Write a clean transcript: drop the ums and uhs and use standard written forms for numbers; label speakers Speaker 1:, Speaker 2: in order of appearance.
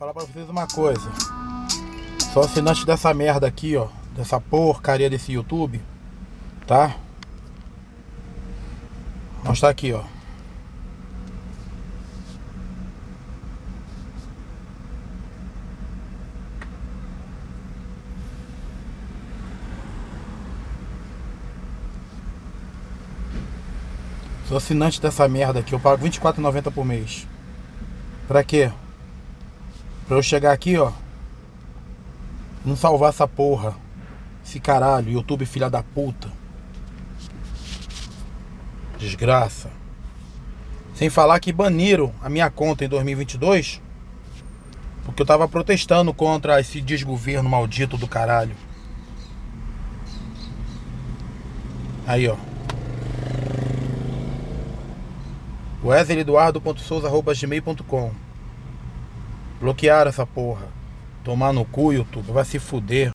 Speaker 1: falar pra vocês uma coisa. Sou assinante dessa merda aqui, ó. Dessa porcaria desse YouTube. Tá? Vou mostrar aqui, ó. Sou assinante dessa merda aqui. Eu pago R$24,90 por mês. Pra quê? Pra eu chegar aqui, ó. Não salvar essa porra. Esse caralho, YouTube filha da puta. Desgraça. Sem falar que baniram a minha conta em 2022. Porque eu tava protestando contra esse desgoverno maldito do caralho. Aí, ó. wesley.eduardo.souza@gmail.com. Bloquearam essa porra. Tomar no cu, YouTube. Vai se fuder.